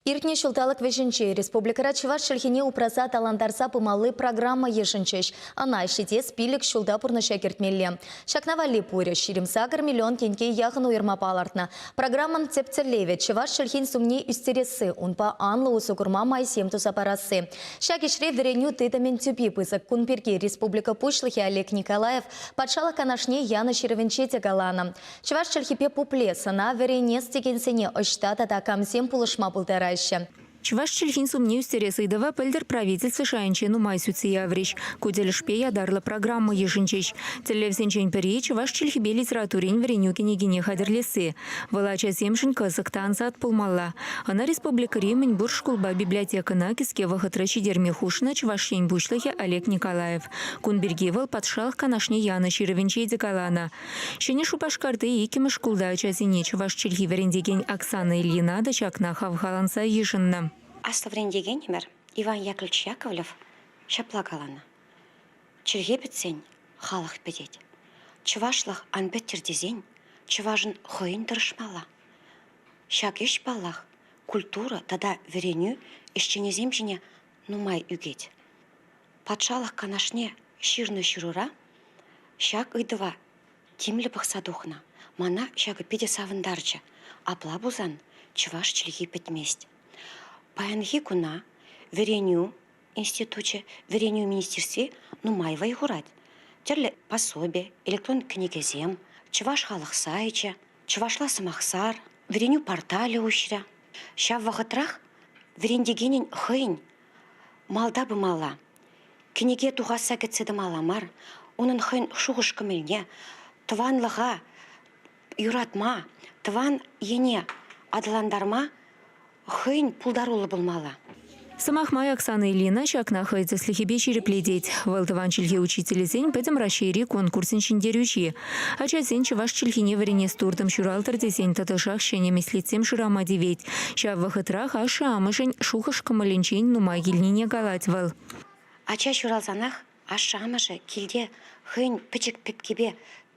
Иртне шулталық вешінче республикара Чуваш шелхине упраса таландарса пымалы программа ешінчеш. Ана шите спилік шулда пурныша кертмелі. Шакнавали пуря ширимсагар миллион тенке яғын уйырма палартна. Программан цепцерлеве Чуваш шелхин сумне үстересі, унпа анлы усукурма майсем тусапарасы. Шакишре вереню тытамен тюпи пысак кунперки республика пушлыхи Олег Николаев патшала канашне Яна Шировенчете галана. Чуваш шелхипе пуплеса на верене стекенсене оштата та камсем пулышма пултара. Чуваш шельхин сумне үстересыйдава пөлдір правительство шайынчену майсуцы явриш. Куделішпе ядарла программа ешінчеш. Телевсенчен пірі Чуваш шельхибе литературин вреню кенегине хадырлесы. Вылача семшін кызықтан сат пулмалла. Ана республика Ремень буршкулба библиотекана киске вахытры шидерме хушна Чувашшен бушлыхе Олег Николаев. Кунбергевал патшалық канашне Яна Шировенчете галана. Шене шупашкарды екімі шкулда чазине Чуваш шельхи верендеген Оксана Ильина да чакна хавхаланса ешінна. Аставрен дегенемер Иван Яковлевич Яковлев шаплагалана. Чирге бітсен халық бедет. Чывашлық анбет тердезен, чыважын хойын дырышмала. Шакеш баллах культура тада вереню ешченезем жіне нумай үгет. Патшалық канашне ширны ширура, шак ыдыва тимлі бұқсадухна. Мана шагы педе савындарча, апла бузан чываш чилги петмест. Паянхи куна вереню институте, вереню министерстве нумай вайгурат. Терле пособие, электронный книгезем, чываш халық сайча, чывашла самахсар, вереню портале ущра. Ща в вахатрах верендегенен хыйн, малда бы мала. Книге туғаса кетседі маламар, onun хыйн шуғыш көмелне, тыванлыға, юратма, тыван ене адыландарма, хыйн пулдарулы болмала. Самахмай Оксана Ильина чакна хайцы слихибе черепледеть. Валтыван чильхе учителесень пэдем расшири конкурсын шиндерючи. Ачасень Чуваш чильхине варене стуртом шуралтыр десень татышах шене мислицем шырама девет. Ща в вахытрах аша амышень шухаш камаленчень нумай гильнине галатьвал. Ача шуралзанах аша амышы килде хыйн пычык пепкебе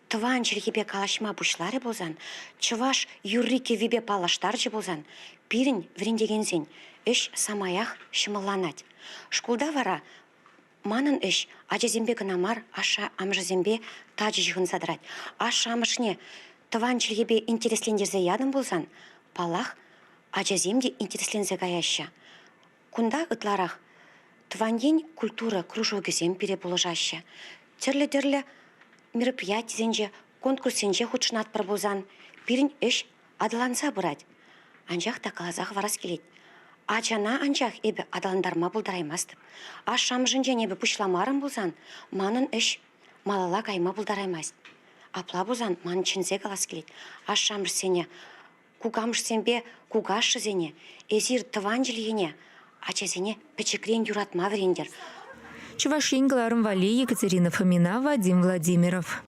тыван чильхебе калашма бушлары болзан, Чуваш юррике вибе палаштарчы болзан, пирін врендегензен, үш самаях шымыланать. Шкулда вара, манын үш, ажазембе гынамар, аша амжазембе тажы жығын садрать. Аша амышне, тыван чильхебе интереслендерзе ядым болзан, палах ажаземде интереслензе гаяща. Кунда ытларах, тыванден культура кружогезем переположаща. Терлі-терлі мероприятиенже, конкурсенже худшнат пробузан, пирин үш адыланса бұрад. Анжақ тақалазақ варас келет. Ачана анжақ ебі адаландарма бұлдараймастып. Ашам жынже небі пұшламарым бұлзан, манын үш малала кайма бұлдараймаст. Апла бұлзан манын чынзе қалас келет. Ашам жсене, кугам жсенбе кугаш жзене, ezir тыван жылгене, ачазене печекрен юратма верендер. Чувашин Гларом Вали, Екатерина Фомина, Вадим Владимиров.